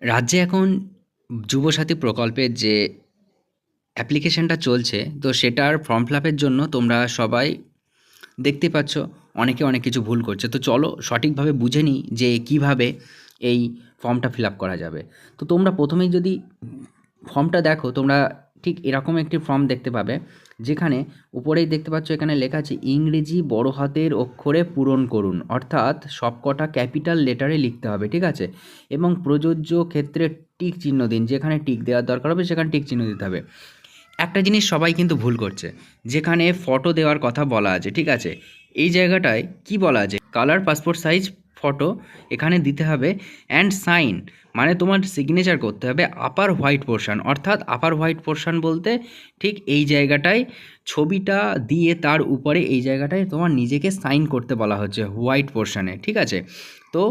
রাজ্যে এখন যুবসাথী প্রকল্পের যে অ্যাপ্লিকেশনটা চলছে, তো সেটার ফর্ম ফিল আপের জন্য তোমরা সবাই দেখতে পাচ্ছ অনেকে অনেক কিছু ভুল করছে। তো চলো সঠিকভাবে বুঝে নিই যে কিভাবে এই ফর্মটা ফিল আপ করা যাবে। তো তোমরা প্রথমেই যদি ফর্মটা দেখো, তোমরা ঠিক এরকম একটি ফর্ম দেখতে পাবে, যেখানে উপরেই দেখতে পাচ্ছ এখানে লেখা আছে ইংরেজি বড় হাতের অক্ষরে পূরণ করুন, অর্থাৎ সবকটা ক্যাপিটাল লেটারে লিখতে হবে, ঠিক আছে। এবং প্রযোজ্য ক্ষেত্রে টিক চিহ্ন দিন, যেখানে টিক দেওয়ার দরকার হবে সেখানে টিক চিহ্ন দিতে হবে। একটা জিনিস সবাই কিন্তু ভুল করছে, যেখানে ফটো দেওয়ার কথা বলা আছে, ঠিক আছে, এই জায়গাটায় কি বলা আছে, কালার পাসপোর্ট সাইজ ফটো এখানে দিতে হবে। অ্যান্ড সাইন মানে তোমার সিগনেচার করতে হবে আপার হোয়াইট পোর্শন, অর্থাৎ আপার হোয়াইট পোর্শন বলতে ঠিক এই জায়গাটায় ছবিটা দিয়ে তার উপরে এই জায়গাটায় তোমার নিজেকে সাইন করতে বলা হচ্ছে হোয়াইট পোর্শনে, ঠিক আছে। তো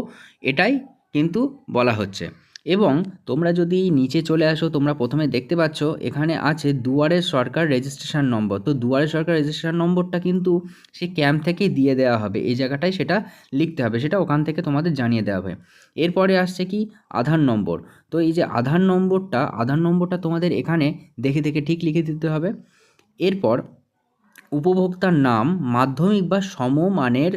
এটাই কিন্তু বলা হচ্ছে। এবং তোমরা যদি নিচে চলে আসো, তোমরা প্রথমে দেখতে পাচ্ছ এখানে আছে দুয়ারে সরকার রেজিস্ট্রেশন নম্বর। তো দুয়ারে সরকার রেজিস্ট্রেশন নম্বরটা কিন্তু সেই ক্যাম্প থেকেই দিয়ে দেওয়া হবে, এই জায়গাটায় সেটা লিখতে হবে, সেটা ওখান থেকে তোমাদের জানিয়ে দেওয়া হবে। এরপরে আসছে কি, আধার নম্বর। তো এই যে আধার নম্বরটা তোমাদের এখানে দেখে দেখে ঠিক লিখে দিতে হবে। এরপর উপভোক্তার নাম মাধ্যমিক বা সমমানের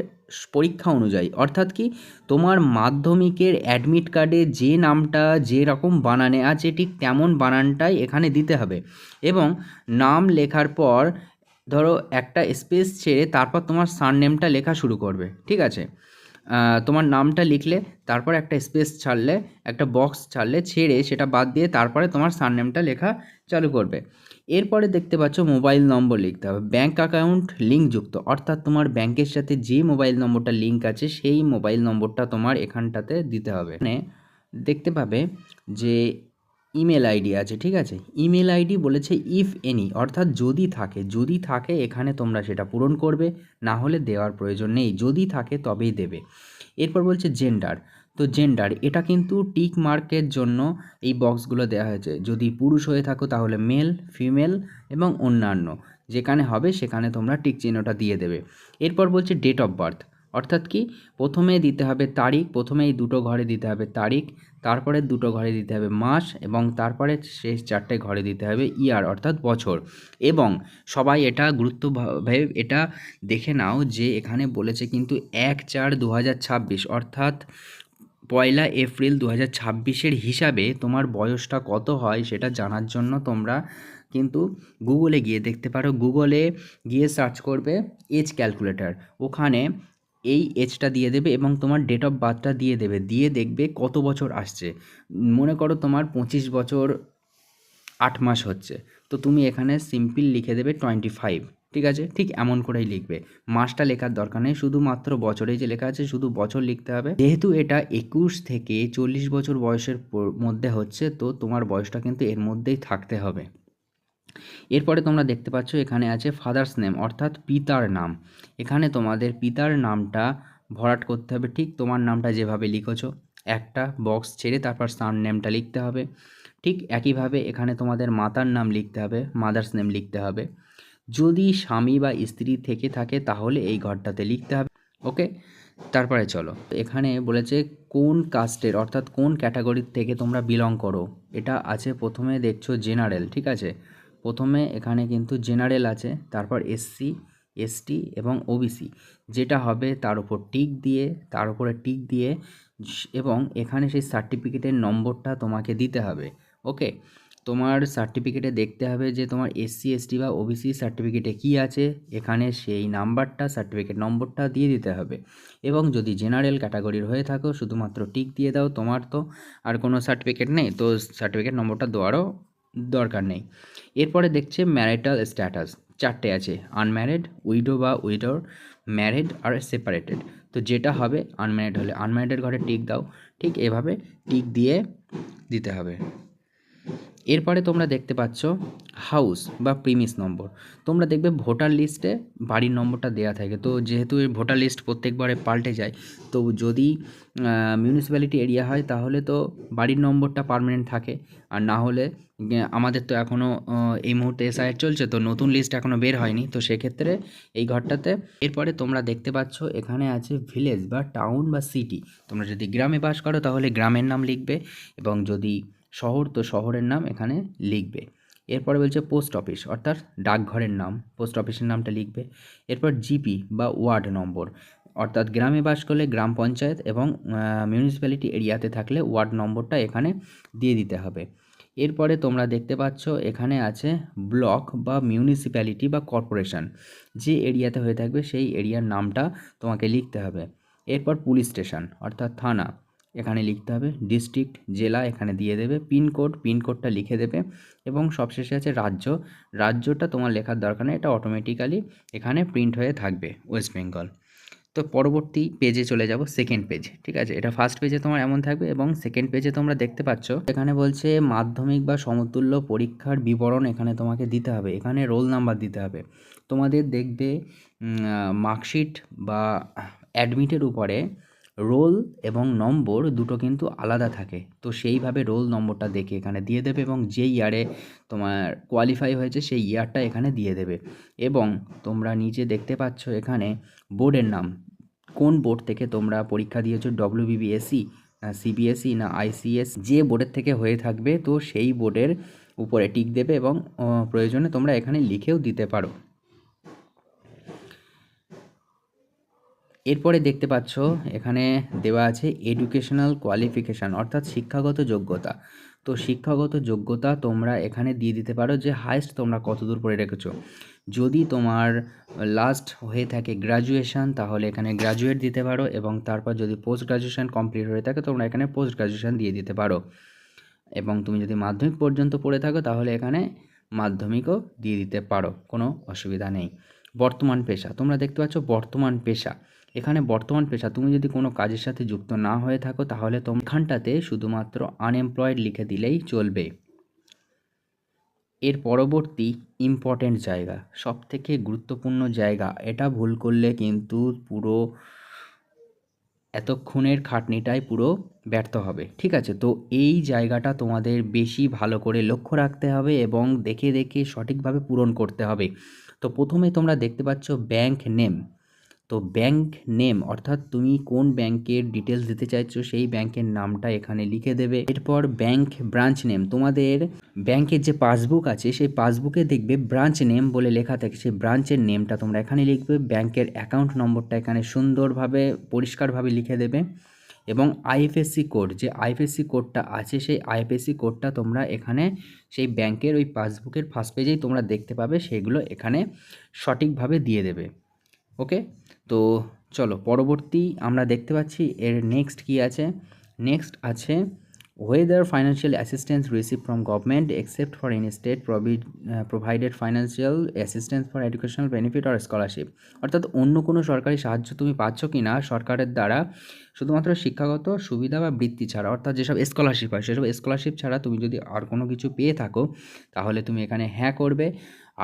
পরীক্ষা অনুযায়ী, অর্থাৎ কি, তোমার মাধ্যমিকের অ্যাডমিট কার্ডে যে নামটা যে রকম বানানে আছে ঠিক তেমন বানানটাই এখানে দিতে হবে। এবং নাম লেখার পর ধরো একটা স্পেস ছেড়ে তারপর তোমার সারনেমটা লেখা শুরু করবে, ঠিক আছে। তোমার নামটা লিখলে, তারপর একটা স্পেস ছাড়লে, একটা বক্স ছাড়লে, ছেড়ে সেটা বাদ দিয়ে তারপরে তোমার সারনেমটা লেখা চালু করবে। এরপরে দেখতে পাচ্ছ মোবাইল নম্বর লিখতে হবে, ব্যাঙ্ক অ্যাকাউন্ট লিঙ্কযুক্ত, অর্থাৎ তোমার ব্যাংকের সাথে যে মোবাইল নম্বরটা লিঙ্ক আছে সেই মোবাইল নম্বরটা তোমার এখানটাতে দিতে হবে। মানে দেখতে পাবে যে ইমেল আইডি আছে, ঠিক আছে। ইমেল আইডি বলেছে ইফ এনি, অর্থাৎ যদি থাকে এখানে তোমরা সেটা পূরণ করবে, না হলে দেওয়ার প্রয়োজন নেই, যদি থাকে তবেই দেবে। এরপর বলছে জেন্ডার। তো জেন্ডার এটা কিন্তু টিক মার্কের জন্য এই বক্সগুলো দেওয়া হয়েছে, যদি পুরুষ হয়ে থাকো তাহলে মেল, ফিমেল এবং অন্যান্য যেখানে হবে সেখানে তোমরা টিক চিহ্নটা দিয়ে দেবে। এরপর বলছে ডেট অফ বার্থ, অর্থাৎ কি, প্রথমে দিতে হবে তারিখ, প্রথমে এই দুটো ঘরে দিতে হবে তারিখ, তারপরে দুটো ঘরে দিতে হবে মাস, এবং তারপরে শেষ চারটে ঘরে দিতে হবে ইয়ার, অর্থাৎ বছর। এবং সবাই এটা গুরুত্বভাবে এটা দেখে নাও যে এখানে বলেছে কিন্তু 1/4/2026, অর্থাৎ 1 এপ্রিল 2026-এর হিসাবে তোমার বয়সটা কত হয় সেটা জানার জন্য তোমরা কিন্তু গুগলে গিয়ে দেখতে পারো। গুগলে গিয়ে সার্চ করবে এজ ক্যালকুলেটর, ওখানে এই এজটা দিয়ে দেবে এবং তোমার ডেট অফ বার্থটা দিয়ে দেবে, দিয়ে দেখবে কত বছর আসছে। মনে করো তোমার 25 বছর 8 মাস হচ্ছে, তো তুমি এখানে সিম্পল লিখে দেবে 25, ঠিক আছে। ঠিক এমন করেই লিখবে, মাসটা লেখার দরকার নেই, শুধুমাত্র বছরেই যে লেখা আছে শুধু বছর লিখতে হবে। যেহেতু এটা 21 থেকে 40 বছর বয়সের মধ্যে হচ্ছে, তো তোমার বয়সটা কিন্তু এর মধ্যেই থাকতে হবে। এরপরে তোমরা দেখতে পাচ্ছ এখানে আছে ফাদার্স নেম, অর্থাৎ পিতার নাম। এখানে তোমাদের পিতার নামটা ভরাট করতে হবে, ঠিক তোমার নামটা যেভাবে লিখেছো, একটা বক্স ছেড়ে তারপর সার নেমটা লিখতে হবে। ঠিক একইভাবে এখানে তোমাদের মাতার নাম লিখতে হবে, মাদার্স নেম লিখতে হবে। যদি স্বামী বা স্ত্রী থেকে থাকে তাহলে এই ঘরটাতে লিখতে হবে, ওকে। তারপরে চলো, এখানে বলেছে কোন কাস্টের, অর্থাৎ কোন ক্যাটাগরির থেকে তোমরা বিলং করো। এটা আছে প্রথমে দেখছো জেনারেল, ঠিক আছে। প্রথমে এখানে কিন্তু জেনারেল আছে, তারপর এসসি, এসটি এবং ওবিসি, যেটা হবে তার উপর টিক দিয়ে, তার উপরে টিক দিয়ে, এবং এখানে সেই সার্টিফিকেটের নম্বরটা তোমাকে দিতে হবে, ওকে। তোমার সার্টিফিকেটে দেখতে হবে যে তোমার এসসি, এসটি বা ওবিসি সার্টিফিকেটে কী আছে, এখানে সেই নাম্বারটা, সার্টিফিকেট নম্বরটা দিয়ে দিতে হবে। এবং যদি জেনারেল ক্যাটাগরির হয়ে থাকো শুধুমাত্র টিক দিয়ে দাও, তোমার তো আর কোনো সার্টিফিকেট নেই, তো সার্টিফিকেট নম্বরটা দেওয়ারও দরকার নেই। এরপরে দেখছে ম্যারিটাল স্ট্যাটাস, চারটে আছে, আনম্যারিড, উইডো বা উইডোর, ম্যারিড আর সেপারেটেড। তো যেটা হবে আনম্যারিড হলে আনম্যারিডের ঘরে টিক দাও, ঠিক এভাবে টিক দিয়ে দিতে হবে। এরপরে তোমরা দেখতে পাচ্ছ হাউস বা প্রিমিস নম্বর। তোমরা দেখবে ভোটার লিস্টে বাড়ির নম্বরটা দেওয়া থাকে। তো যেহেতু এই ভোটার লিস্ট প্রত্যেকবারে পাল্টে যায়, তো যদি মিউনিসিপ্যালিটি এরিয়া হয় তাহলে তো বাড়ির নম্বরটা পার্মানেন্ট থাকে, আর না হলে আমাদের তো এখনও এই মুহূর্তে এসআইআর চলছে, তো নতুন লিস্ট এখনও বের হয়নি, তো সেক্ষেত্রে এই ঘরটাতে। এরপরে তোমরা দেখতে পাচ্ছ এখানে আছে ভিলেজ বা টাউন বা সিটি। তোমরা যদি গ্রামে বাস করো তাহলে গ্রামের নাম লিখবে, এবং যদি শহর তো শহরের নাম এখানে লিখবে। এরপরে বলছে পোস্ট অফিস, অর্থাৎ ডাকঘরের নাম, পোস্ট অফিসের নামটা লিখবে। এরপর জিপি বা ওয়ার্ড নম্বর, অর্থাৎ গ্রামে বাস করলে গ্রাম পঞ্চায়েত, এবং মিউনিসিপ্যালিটি এরিয়াতে থাকলে ওয়ার্ড নম্বরটা এখানে দিয়ে দিতে হবে। এরপরে তোমরা দেখতে পাচ্ছ এখানে আছে ব্লক বা মিউনিসিপ্যালিটি বা কর্পোরেশন, যে এরিয়াতে হয়ে থাকবে সেই এরিয়ার নামটা তোমাকে লিখতে হবে। এরপর পুলিশ স্টেশন অর্থাৎ থানা এখানে লিখতে হবে, ডিস্ট্রিক্ট জেলা এখানে দিয়ে দেবে, পিনকোডটা লিখে দেবে, এবং সবশেষে আছে রাজ্য। রাজ্যটা তোমার লেখার দরকার নেই, এটা অটোমেটিক্যালি এখানে প্রিন্ট হয়ে থাকবে ওয়েস্ট বেঙ্গল। তো পরবর্তী পেজে চলে যাব, সেকেন্ড পেজ, ঠিক আছে। এটা ফার্স্ট পেজে তোমার এমন থাকবে, এবং সেকেন্ড পেজে তোমরা দেখতে পাচ্ছ এখানে বলছে মাধ্যমিক বা সমতুল্য পরীক্ষার বিবরণ এখানে তোমাকে দিতে হবে, এখানে রোল নাম্বার দিতে হবে। তোমাদের দেখবে মার্কশিট বা অ্যাডমিটের উপরে রোল এবং নম্বর দুটো কিন্তু আলাদা থাকে, তো সেইভাবে রোল নম্বরটা দেখে এখানে দিয়ে দেবে, এবং যেই ইয়ারে তোমার কোয়ালিফাই হয়েছে সেই ইয়ারটা এখানে দিয়ে দেবে। এবং তোমরা নিচে দেখতে পাচ্ছ এখানে বোর্ডের নাম, কোন বোর্ড থেকে তোমরা পরীক্ষা দিয়েছো, ডব্লিউবিবিএসসি না সিবিএসই না আইসিএস, যে বোর্ডের থেকে হয়ে থাকবে তো সেই বোর্ডের উপরে টিক দেবে, এবং প্রয়োজনে তোমরা এখানে লিখেও দিতে পারো। এরপরে দেখতে পাচ্ছ এখানে দেওয়া আছে এডুকেশনাল কোয়ালিফিকেশান, অর্থাৎ শিক্ষাগত যোগ্যতা। তো শিক্ষাগত যোগ্যতা তোমরা এখানে দিয়ে দিতে পারো যে হায়েস্ট তোমরা কতদূর পড়ে রেখেছো। যদি তোমার লাস্ট হয়ে থাকে গ্র্যাজুয়েশান তাহলে এখানে গ্র্যাজুয়েট দিতে পারো, এবং তারপর যদি পোস্ট গ্র্যাজুয়েশান কমপ্লিট হয়ে থাকে তোমরা এখানে পোস্ট গ্র্যাজুয়েশান দিয়ে দিতে পারো, এবং তুমি যদি মাধ্যমিক পর্যন্ত পড়ে থাকো তাহলে এখানে মাধ্যমিকও দিয়ে দিতে পারো, কোনো অসুবিধা নেই। বর্তমান পেশা, তোমরা দেখতে পাচ্ছ বর্তমান পেশা, এখানে বর্তমান পেশা তুমি যদি কোনো কাজের সাথে যুক্ত না হয়ে থাকো তাহলে এখানটাতে শুধুমাত্র আনএমপ্লয়েড লিখে দিলেই চলবে। এর পরবর্তী ইম্পর্ট্যান্ট জায়গা, সবথেকে গুরুত্বপূর্ণ জায়গা, এটা ভুল করলে কিন্তু পুরো এতক্ষণের খাটনিটাই পুরো ব্যর্থ হবে, ঠিক আছে। তো এই জায়গাটা তোমাদের বেশি ভালো করে লক্ষ্য রাখতে হবে, এবং দেখে দেখে সঠিকভাবে পূরণ করতে হবে। তো প্রথমে তোমরা দেখতে পাচ্ছ ব্যাংক নেম, তো ব্যাংক নেম অর্থাৎ তুমি কোন ব্যাংকের ডিটেলস দিতে চাইছো সেই ব্যাংকের নামটা এখানে লিখে দেবে। এরপর ব্যাংক ব্রাঞ্চ নেম, তোমাদের ব্যাংকের যে পাসবুক আছে সেই পাসবুকে দেখবে ব্রাঞ্চ নেম বলে লেখা থাকে, সেই ব্রাঞ্চের নেমটা তোমরা এখানে লিখবে। ব্যাংকের অ্যাকাউন্ট নম্বরটা এখানে সুন্দরভাবে পরিষ্কারভাবে লিখে দেবে, এবং আইএফএসসি কোড, যে আইএফএসসি কোডটা আছে সেই আইএফএসসি কোডটা তোমরা এখানে সেই ব্যাংকের ওই পাসবুকের ফার্স্ট পেজেই তোমরা দেখতে পাবে, সেগুলো এখানে সঠিকভাবে দিয়ে দেবে। ওকে, তো চলো পরবর্তী আমরা দেখতে পাচ্ছি এর নেক্সট কি আছে। নেক্সট আছে whether financial assistance received from government except for any state provided financial assistance for educational benefit or scholarship, অর্থাৎ অন্য কোনো সরকারি সাহায্য তুমি পাচ্ছ কি না সরকারের দ্বারা শুধুমাত্র শিক্ষাগত সুবিধা বা বৃত্তি ছাড়া, অর্থাৎ যেসব স্কলারশিপ হয় সেসব স্কলারশিপ ছাড়া তুমি যদি আর কোনো কিছু পেয়ে থাকো তাহলে তুমি এখানে হ্যাঁ করবে,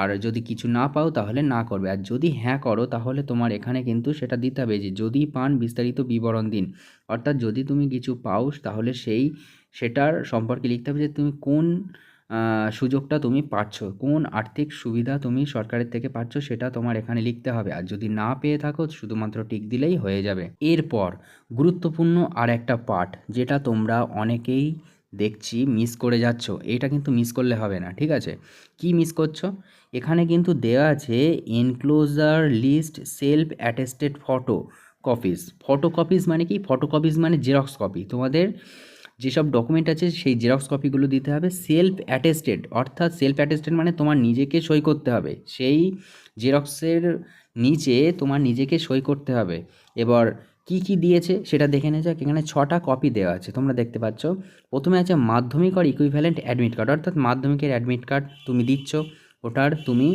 আর যদি কিছু না পাও তাহলে না করবে। আর যদি হ্যাঁ করো তাহলে তোমার এখানে কিন্তু সেটা দিতে হবে যে যদি পান বিস্তারিত বিবরণ দিন, অর্থাৎ যদি তুমি কিছু পাও তাহলে সেটার সম্পর্কে লিখতে হবে যে তুমি কোন সুযোগটা তুমি পাচ্ছ, কোন আর্থিক সুবিধা তুমি সরকারের থেকে পাচ্ছ সেটা তোমার এখানে লিখতে হবে। আর যদি না পেয়ে থাকো শুধুমাত্র টিক দিলেই হয়ে যাবে। এরপর গুরুত্বপূর্ণ আর একটা পার্ট যেটা তোমরা অনেকেই দেখছি মিস করে যাচ্ছ, এটা কিন্তু মিস করলে হবে না, ঠিক আছে। কি মিস করছো, এখানে কিন্তু দেওয়া আছে enclosure list self attested photocopies মানে কি, ফটোকপিস মানে জেরক্স কপি, তোমাদের যেসব ডকুমেন্ট আছে সেই জেরক্স কপিগুলো দিতে হবে। সেলফ অ্যাটেস্টেড অর্থাৎ সেলফ অ্যাটেস্টেড মানে তোমার নিজেকে সই করতে হবে, সেই জেরক্সের নিচে তোমার নিজেকে সই করতে হবে। এবার কি কি দিয়েছে সেটা দেখে নেওয়া যাক। এখানে 6টা কপি দেওয়া আছে তোমরা দেখতে পাচ্ছ। প্রথমে আছে মাধ্যমিক আর ইকুইভ্যালেন্ট অ্যাডমিট কার্ড, অর্থাৎ মাধ্যমিকের অ্যাডমিট কার্ড তুমি দিচ্ছ, ওটার তুমি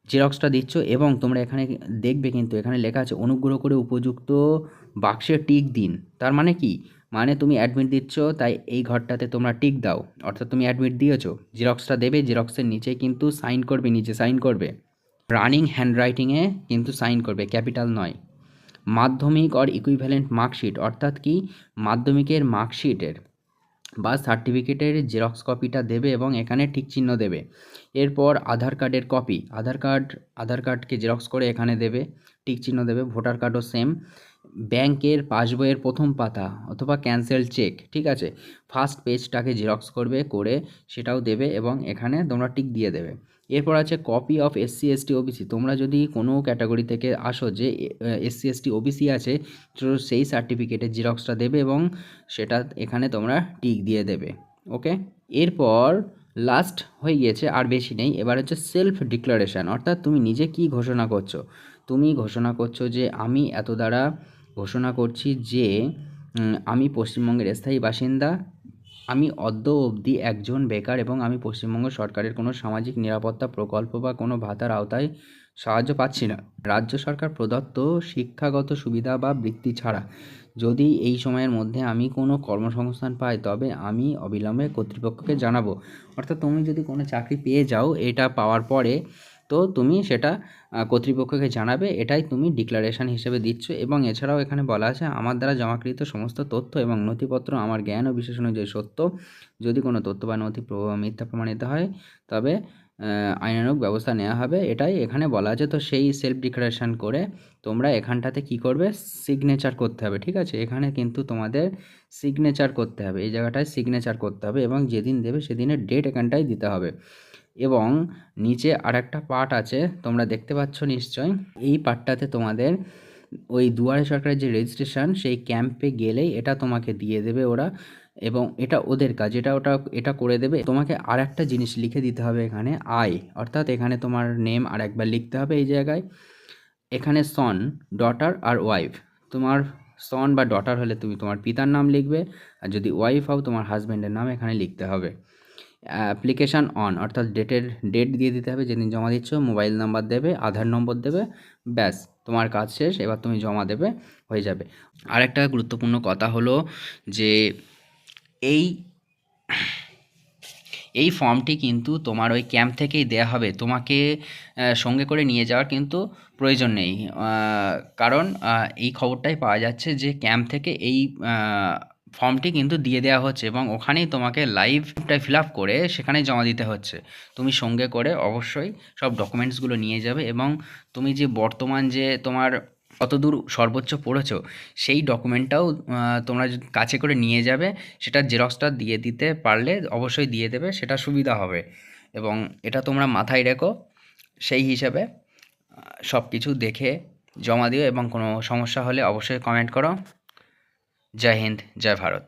জেরক্সটা দিচ্ছ, এবং তোমরা এখানে দেখবে কিন্তু এখানে লেখা আছে অনুগ্রহ করে উপযুক্ত বাক্সে টিক দিন। তার মানে কি, মানে তুমি অ্যাডমিট দিচ্ছ, তাই এই ঘরটাতে তোমরা টিক দাও, অর্থাৎ তুমি অ্যাডমিট দিয়েছো। জেরক্সটা দেবে, জেরক্সের নিচে কিন্তু সাইন করবে, নিচে সাইন করবে, রানিং হ্যান্ডরাইটিংয়ে কিন্তু সাইন করবে, ক্যাপিটাল নয়। মাধ্যমিক অর ইকুইভ্যালেন্ট মার্কশিট, অর্থাৎ কি মাধ্যমিকের মার্কশিটের বা সার্টিফিকেটের জেরক্স কপিটা দেবে এবং এখানে টিক চিহ্ন দেবে। এরপর আধার কার্ডের কপি, আধার কার্ডকে জেরক্স করে এখানে দেবে, টিক চিহ্ন দেবে। ভোটার কার্ডও সেম। ব্যাংকের পাসবইয়ের প্রথম পাতা অথবা ক্যান্সেল চেক, ঠিক আছে, ফার্স্ট পেজটাকে জেরক্স করবে, করে সেটাও দেবে এবং এখানে তোমরা টিক দিয়ে দেবে। এরপর আছে copy of SC ST OBC, তোমরা যদি কোনো ক্যাটাগরি থেকে আসো যে এসসি এসটি ওবিসি আছে, তো সেই সার্টিফিকেটের জেরক্সটা দেবে এবং সেটা এখানে তোমরা টিক দিয়ে দেবে। ওকে, এরপর লাস্ট হয়ে গিয়েছে, আর বেশি নেই। এবার হচ্ছে সেলফ ডিক্লারেশান, অর্থাৎ তুমি নিজে কি ঘোষণা করছো। তুমি ঘোষণা করছো যে আমি এত দ্বারা ঘোষণা করছি যে আমি পশ্চিমবঙ্গের স্থায়ী বাসিন্দা, আমি অদ্য অবধি একজন বেকার এবং আমি পশ্চিমবঙ্গ সরকারের কোনো সামাজিক নিরাপত্তা প্রকল্প বা কোনো ভাতার আওতায় সাহায্য পাচ্ছি না। রাজ্য সরকার প্রদত্ত শিক্ষাগত সুবিধা বা বৃত্তি ছাড়া যদি এই সময়ের মধ্যে আমি কোনো কর্মসংস্থান পাই, তবে আমি অবিলম্বে কর্তৃপক্ষকে জানাবো। অর্থাৎ তুমি যদি কোনো চাকরি পেয়ে যাও এটা পাওয়ার পরে, তো তুমি সেটা কর্তৃপক্ষকে জানাবে, এটাই তুমি ডিক্লারেশান হিসেবে দিচ্ছ। এবং এছাড়াও এখানে বলা আছে, আমার দ্বারা জমাকৃত সমস্ত তথ্য এবং নথিপত্র আমার জ্ঞান ও বিশেষ অনুযায়ী সত্য। যদি কোনো তথ্য বা নথি মিথ্যা প্রমাণিত হয়, তবে আইনানুগ ব্যবস্থা নেওয়া হবে, এটাই এখানে বলা আছে। তো সেই সেলফ ডিক্লারেশান করে তোমরা এখানটাতে কি করবে, সিগনেচার করতে হবে, ঠিক আছে। এখানে কিন্তু তোমাদের সিগনেচার করতে হবে, এই জায়গাটায় সিগনেচার করতে হবে এবং যেদিন দেবে সেদিনের ডেট এখানটায় দিতে হবে। এবং নিচে আরেকটা পার্ট আছে, তোমরা দেখতে পাচ্ছ নিশ্চয়। এই পার্টটাতে তোমাদের ওই দুয়ারে সরকারের যে রেজিস্ট্রেশন, সেই ক্যাম্পে গেলেই এটা তোমাকে দিয়ে দেবে ওরা, এবং এটা ওদের কাজ, এটা করে দেবে। তোমাকে আর একটা জিনিস লিখে দিতে হবে এখানে, অর্থাৎ এখানে তোমার নেম আর একবার লিখতে হবে এই জায়গায়। এখানে সন, ডটার আর ওয়াইফ, তোমার সন বা ডটার হলে তুমি তোমার পিতার নাম লিখবে, আর যদি ওয়াইফ হও তোমার হাজব্যান্ডের নাম এখানে লিখতে হবে। অ্যাপ্লিকেশান অন, অর্থাৎ ডেট দিয়ে দিতে হবে যেদিন জমা দিচ্ছ, মোবাইল নাম্বার দেবে, আধার নম্বর দেবে, ব্যাস তোমার কাজ শেষ, এবার তুমি জমা দেবে, হয়ে যাবে। আরেকটা গুরুত্বপূর্ণ কথা হলো যে এই এই ফর্মটি কিন্তু তোমার ওই ক্যাম্প থেকেই দেয়া হবে, তোমাকে সঙ্গে করে নিয়ে যাওয়ার কিন্তু প্রয়োজন নেই। কারণ এই খবরটাই পাওয়া যাচ্ছে যে ক্যাম্প থেকে এই ফর্মটি কিন্তু দিয়ে দেওয়া হচ্ছে এবং ওখানেই তোমাকে লাইভটাই ফিল আপ করে সেখানেই জমা দিতে হচ্ছে। তুমি সঙ্গে করে অবশ্যই সব ডকুমেন্টসগুলো নিয়ে যাবে এবং তুমি যে বর্তমান যে তোমার কতদূর সর্বোচ্চ পড়েছো সেই ডকুমেন্টটাও তোমরা কাছে করে নিয়ে যাবে। সেটার জেরক্সটা দিয়ে দিতে পারলে অবশ্যই দিয়ে দেবে, সেটা সুবিধা হবে। এবং এটা তোমরা মাথায় রেখো, সেই হিসেবে সব কিছু দেখে জমা দিও এবং কোনো সমস্যা হলে অবশ্যই কমেন্ট করো। জয় হিন্দ, জয় ভারত।